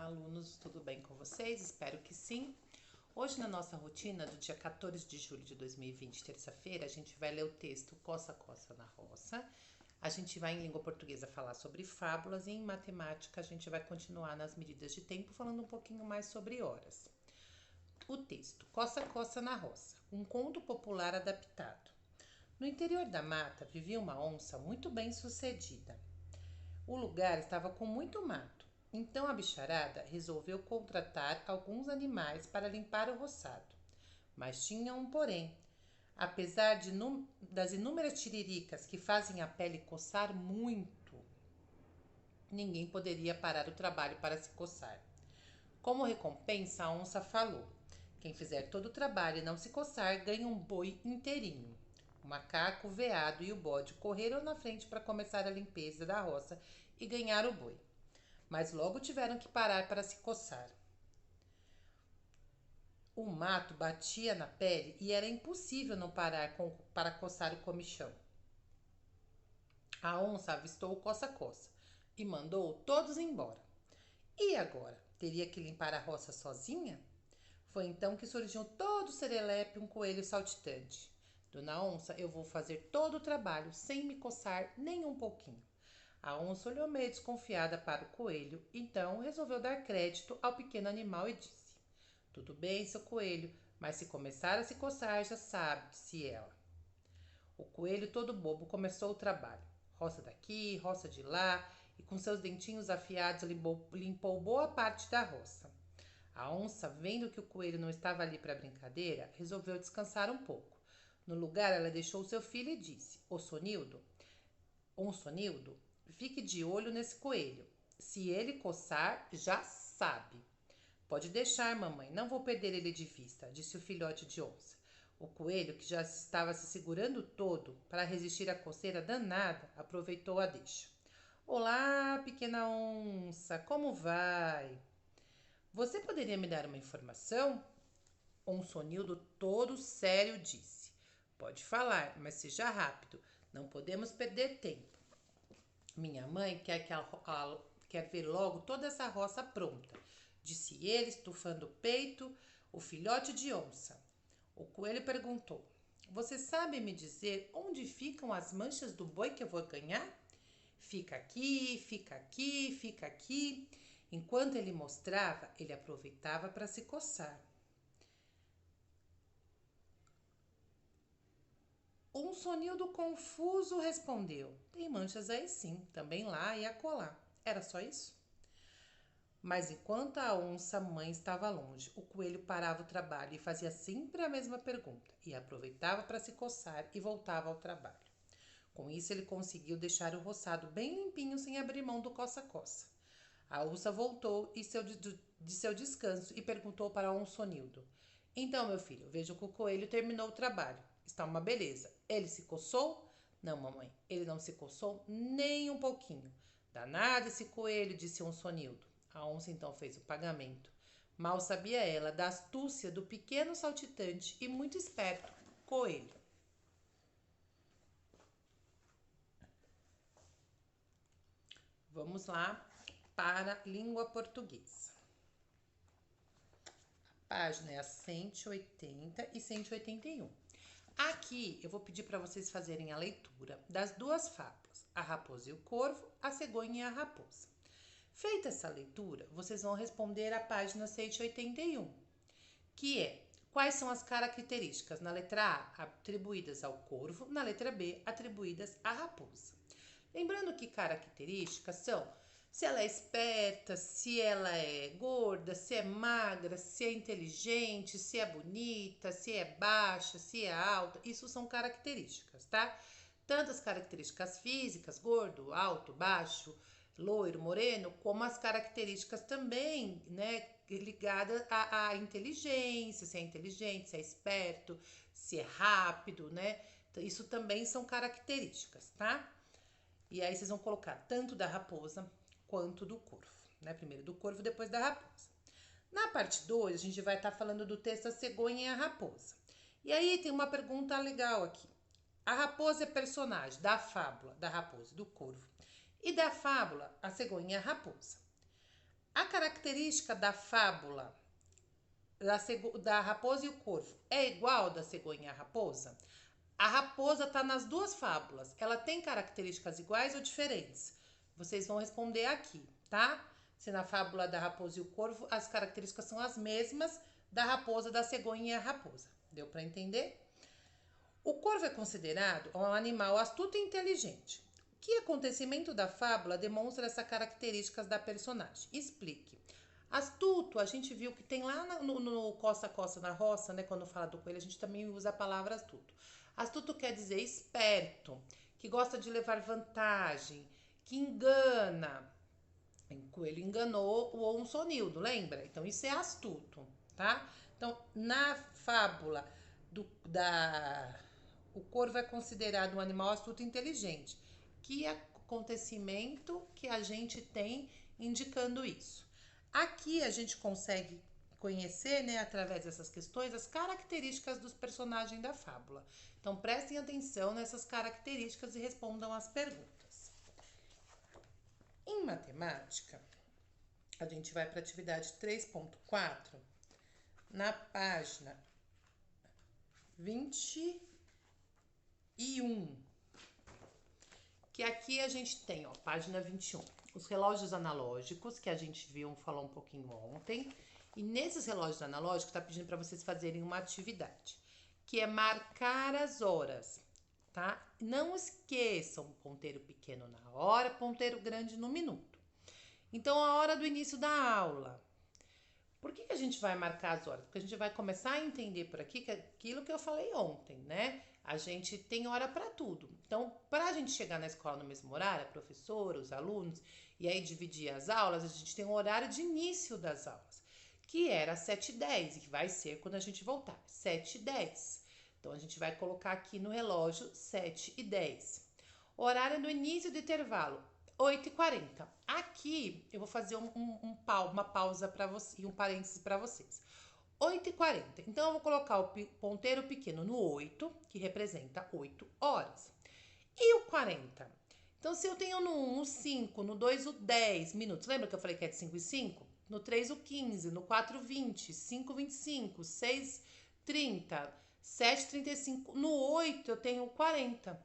alunos, tudo bem com vocês? Espero que sim. Hoje, na nossa rotina do dia 14 de julho de 2020, terça-feira, a gente vai ler o texto Coça, Coça na Roça. A gente vai, em língua portuguesa, falar sobre fábulas e em matemática a gente vai continuar nas medidas de tempo, falando um pouquinho mais sobre horas. O texto Coça, Coça na Roça, um conto popular adaptado. No interior da mata vivia uma onça muito bem sucedida. O lugar estava com muito mato, então a bicharada resolveu contratar alguns animais para limpar o roçado. Mas tinha um porém. Apesar das inúmeras tiriricas que fazem a pele coçar muito, ninguém poderia parar o trabalho para se coçar. Como recompensa, a onça falou: quem fizer todo o trabalho e não se coçar ganha um boi inteirinho. O macaco, o veado e o bode correram na frente para começar a limpeza da roça e ganhar o boi. Mas logo tiveram que parar para se coçar. O mato batia na pele e era impossível não parar para coçar o comichão. A onça avistou o coça-coça e mandou todos embora. E agora? Teria que limpar a roça sozinha? Foi então que surgiu todo serelepe um coelho saltitante. Dona Onça, eu vou fazer todo o trabalho sem me coçar nem um pouquinho. A onça olhou meio desconfiada para o coelho, então resolveu dar crédito ao pequeno animal e disse: tudo bem, seu coelho, mas se começar a se coçar, já sabe, disse ela. O coelho, todo bobo, começou o trabalho. Roça daqui, roça de lá, e com seus dentinhos afiados limpou boa parte da roça. A onça, vendo que o coelho não estava ali para brincadeira, resolveu descansar um pouco. No lugar, ela deixou seu filho e disse: Ô Sonildo, fique de olho nesse coelho. Se ele coçar, já sabe. Pode deixar, mamãe, não vou perder ele de vista, disse o filhote de onça. O coelho, que já estava se segurando todo para resistir à coceira danada, aproveitou a deixa. Olá, pequena onça, como vai? Você poderia me dar uma informação? Sonildo todo sério disse. Pode falar, mas seja rápido. Não podemos perder tempo. Minha mãe quer ver logo toda essa roça pronta, disse ele, estufando o peito, o filhote de onça. O coelho perguntou: você sabe me dizer onde ficam as manchas do boi que eu vou ganhar? Fica aqui, fica aqui, fica aqui. Enquanto ele mostrava, ele aproveitava para se coçar. Um sonildo confuso respondeu: tem manchas aí sim, também lá e acolá. Era só isso? Mas enquanto a onça mãe estava longe, o coelho parava o trabalho e fazia sempre a mesma pergunta, e aproveitava para se coçar e voltava ao trabalho. Com isso, ele conseguiu deixar o roçado bem limpinho sem abrir mão do coça-coça. A onça voltou de seu descanso e perguntou para o Sonildo: então, meu filho, vejo que o coelho terminou o trabalho. Está uma beleza. Ele se coçou? Não, mamãe, ele não se coçou nem um pouquinho. Danado esse coelho, disse Sonildo. A onça então fez o pagamento. Mal sabia ela da astúcia do pequeno saltitante e muito esperto coelho. Vamos lá para a língua portuguesa. A página é a 180 e 181. Aqui eu vou pedir para vocês fazerem a leitura das duas fábulas, a raposa e o corvo, a cegonha e a raposa. Feita essa leitura, vocês vão responder a página 181, que é: quais são as características na letra A atribuídas ao corvo, na letra B atribuídas à raposa. Lembrando que características são se ela é esperta, se ela é gorda, se é magra, se é inteligente, se é bonita, se é baixa, se é alta. Isso são características, tá? Tanto as características físicas, gordo, alto, baixo, loiro, moreno, como as características também, né, ligadas à inteligência, se é inteligente, se é esperto, se é rápido, né? Então, isso também são características, tá? E aí vocês vão colocar tanto da raposa quanto do corvo, né? Primeiro do corvo, depois da raposa. Na parte 2, a gente vai estar falando do texto A Cegonha e a Raposa. E aí tem uma pergunta legal aqui. A raposa é personagem da fábula da raposa e do corvo. E da fábula A Cegonha e a Raposa. A característica da fábula da raposa e o corvo é igual da cegonha e a raposa? A raposa está nas duas fábulas. Ela tem características iguais ou diferentes? Vocês vão responder aqui, tá? Se na fábula da raposa e o corvo as características são as mesmas da raposa, da cegonha e a raposa. Deu para entender? O corvo é considerado um animal astuto e inteligente. Que acontecimento da fábula demonstra essas características da personagem? Explique. Astuto, a gente viu que tem lá no Costa a Costa na Roça, né? Quando fala do coelho, a gente também usa a palavra astuto. Astuto quer dizer esperto, que gosta de levar vantagem, que engana. O coelho enganou o Onsonildo, lembra? Então, isso é astuto, tá? Então, na fábula o corvo é considerado um animal astuto e inteligente. Que acontecimento que a gente tem indicando isso? Aqui a gente consegue conhecer, né, através dessas questões, as características dos personagens da fábula. Então, prestem atenção nessas características e respondam as perguntas. Em matemática, a gente vai para a atividade 3.4, na página 21. Que aqui a gente tem, ó, página 21, os relógios analógicos, que a gente viu, falou um pouquinho ontem. E nesses relógios analógicos, tá pedindo para vocês fazerem uma atividade, que é marcar as horas, tá? Não esqueçam, ponteiro pequeno na hora, ponteiro grande no minuto. Então, a hora do início da aula. Por que a gente vai marcar as horas? Porque a gente vai começar a entender por aqui que aquilo que eu falei ontem, né? A gente tem hora para tudo. Então, para a gente chegar na escola no mesmo horário, a professora, os alunos, e aí dividir as aulas, a gente tem um horário de início das aulas, que era 7h10, e que vai ser quando a gente voltar, 7h10. Então, a gente vai colocar aqui no relógio 7h10. Horário do início do intervalo, 8h40. Aqui eu vou fazer uma pausa para vocês, um parêntese para vocês. 8h40. Então eu vou colocar o ponteiro pequeno no 8, que representa 8 horas. E o 40? Então, se eu tenho no 1 o 5, no 2 o 10 minutos, lembra que eu falei que é de 5 e 5? No 3 o 15, no 4 o 20, 5 25, 6 30, 7 35. No 8 eu tenho 40,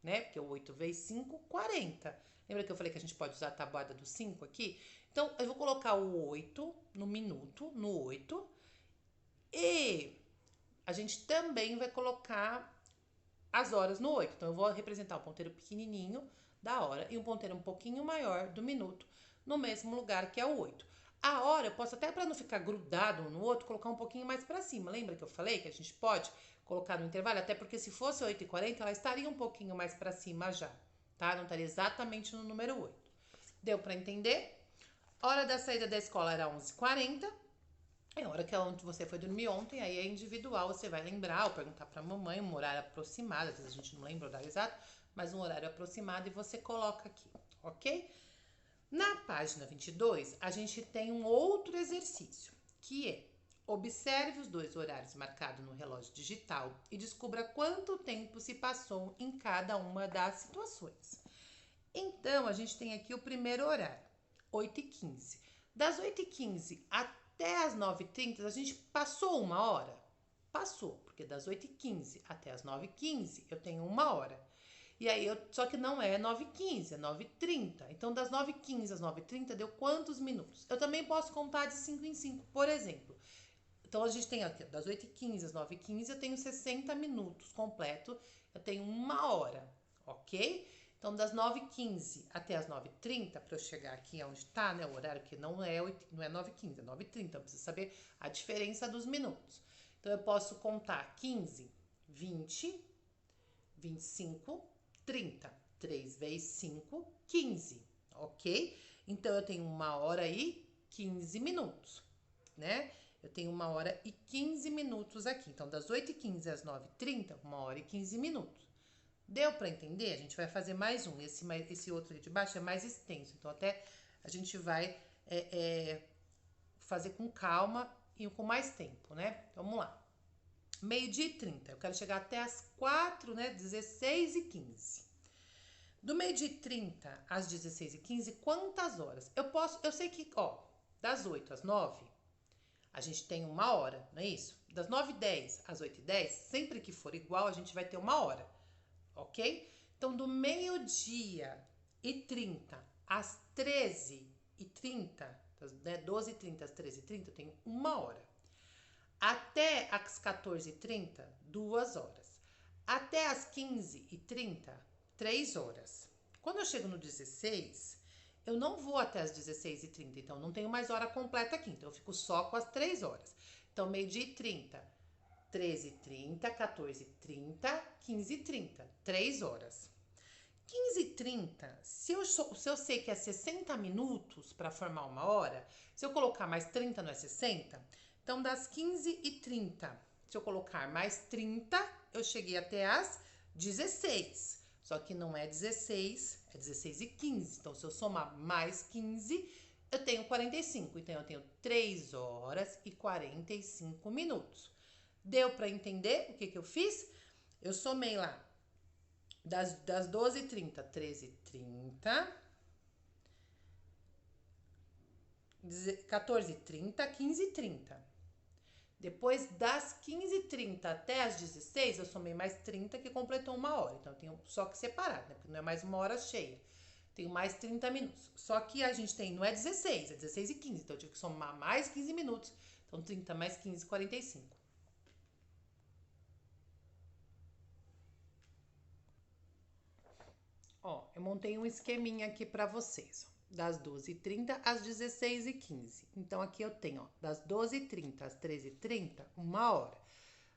né? Porque o 8 vezes 5, 40. Lembra que eu falei que a gente pode usar a tabuada do 5 aqui? Então, eu vou colocar o 8 no minuto, no 8. E a gente também vai colocar as horas no 8. Então, eu vou representar o ponteiro pequenininho da hora e um ponteiro um pouquinho maior do minuto no mesmo lugar que é o 8. A hora, eu posso até, para não ficar grudado um no outro, colocar um pouquinho mais para cima. Lembra que eu falei que a gente pode colocar no intervalo? Até porque se fosse 8h40, ela estaria um pouquinho mais para cima já, tá? Não estaria exatamente no número 8. Deu para entender? Hora da saída da escola era 11h40. É a hora que é onde você foi dormir ontem, aí é individual, você vai lembrar ou perguntar pra mamãe um horário aproximado, às vezes a gente não lembra o horário exato, mas um horário aproximado e você coloca aqui, ok? Na página 22, a gente tem um outro exercício, que é: observe os dois horários marcados no relógio digital e descubra quanto tempo se passou em cada uma das situações. Então, a gente tem aqui o primeiro horário, 8h15. Das 8h15 até as 9h30, a gente passou uma hora? Passou, porque das 8h15 até as 9h15 eu tenho uma hora. E aí, só que não é 9h15, é 9h30. Então, das 9h15 às 9h30 deu quantos minutos? Eu também posso contar de 5 em 5, por exemplo. Então, a gente tem aqui, das 8h15 às 9h15, eu tenho 60 minutos completo, eu tenho uma hora, ok? Então, das 9h15 até as 9h30, para eu chegar aqui onde está, né, o horário que não é 9h15, é 9h30, eu preciso saber a diferença dos minutos. Então, eu posso contar 15, 20, 25, 30. 3 vezes 5, 15, ok? Então, eu tenho uma hora e 15 minutos, né? Eu tenho uma hora e 15 minutos aqui. Então, das 8h15 às 9h30, uma hora e 15 minutos. Deu para entender? A gente vai fazer mais um. Esse outro ali de baixo é mais extenso. Então, até a gente vai fazer com calma e com mais tempo, né? Então, vamos lá. 12h30. Eu quero chegar até as 4, né? 16h15. Do 12h30 às 16h15, quantas horas? Eu sei que, ó, Das 8 às 9, a gente tem 1 hora, não é isso? Das 9h10 às 8h10, sempre que for igual, a gente vai ter 1 hora, ok? Então, do 12h30 às 13h30, né, 12h30 às 13h30, eu tenho 1 hora. Até às 14h30, 2 horas. Até às 15h30, 3 horas. Quando eu chego no 16, eu não vou até às 16h30, então não tenho mais hora completa aqui, então eu fico só com as 3 horas. Então, 12h30, 13h30, 14h30, 15h30, 3 horas. 15h30, se eu sei que é 60 minutos para formar 1 hora, se eu colocar mais 30 não é 60? Então, das 15h30, se eu colocar mais 30, eu cheguei até as 16. Só que não é 16, é 16h15. Então, se eu somar mais 15, eu tenho 45. Então, eu tenho 3 horas e 45 minutos. Deu para entender o que eu fiz? Eu somei lá das 12h30, 13h30, 14h30, 15h30. Depois das 15h30 até as 16, eu somei mais 30, que completou 1 hora. Então, eu tenho só que separar, né? Porque não é mais 1 hora cheia. Tenho mais 30 minutos. Só que a gente tem, não é 16, é 16h15. Então, eu tive que somar mais 15 minutos. Então, 30 mais 15, 45. Ó, eu montei um esqueminha aqui pra vocês, ó. Das 12h30 às 16h15. Então, aqui eu tenho, ó, das 12h30 às 13h30, 1 hora.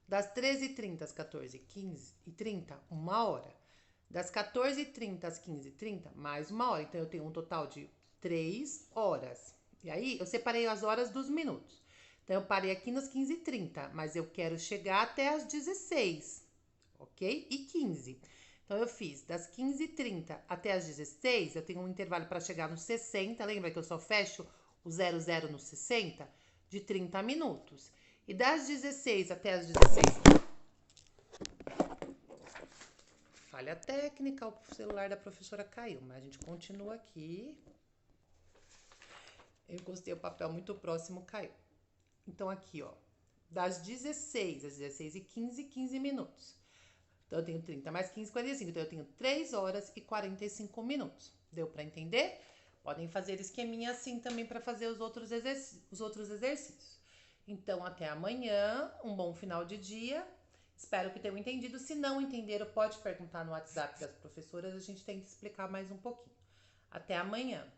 Das 13h30 às 14h30, 1 hora. Das 14h30 às 15h30, mais 1 hora. Então, eu tenho um total de 3 horas. E aí, eu separei as horas dos minutos. Então, eu parei aqui nas 15h30, mas eu quero chegar até as 16, ok? E 15. Então, eu fiz das 15h30 até as 16, eu tenho um intervalo para chegar nos 60, lembra que eu só fecho o 00 no 60? De 30 minutos. E das 16 até as 16... Falha técnica, o celular da professora caiu, mas a gente continua aqui. Eu encostei o papel muito próximo, caiu. Então, aqui, ó, das 16 às 16h15, 15 minutos. Então, eu tenho 30 mais 15, 45. Então, eu tenho 3 horas e 45 minutos. Deu para entender? Podem fazer esqueminha assim também para fazer os outros exercícios. Então, até amanhã. Um bom final de dia. Espero que tenham entendido. Se não entenderam, pode perguntar no WhatsApp das professoras. A gente tem que explicar mais um pouquinho. Até amanhã.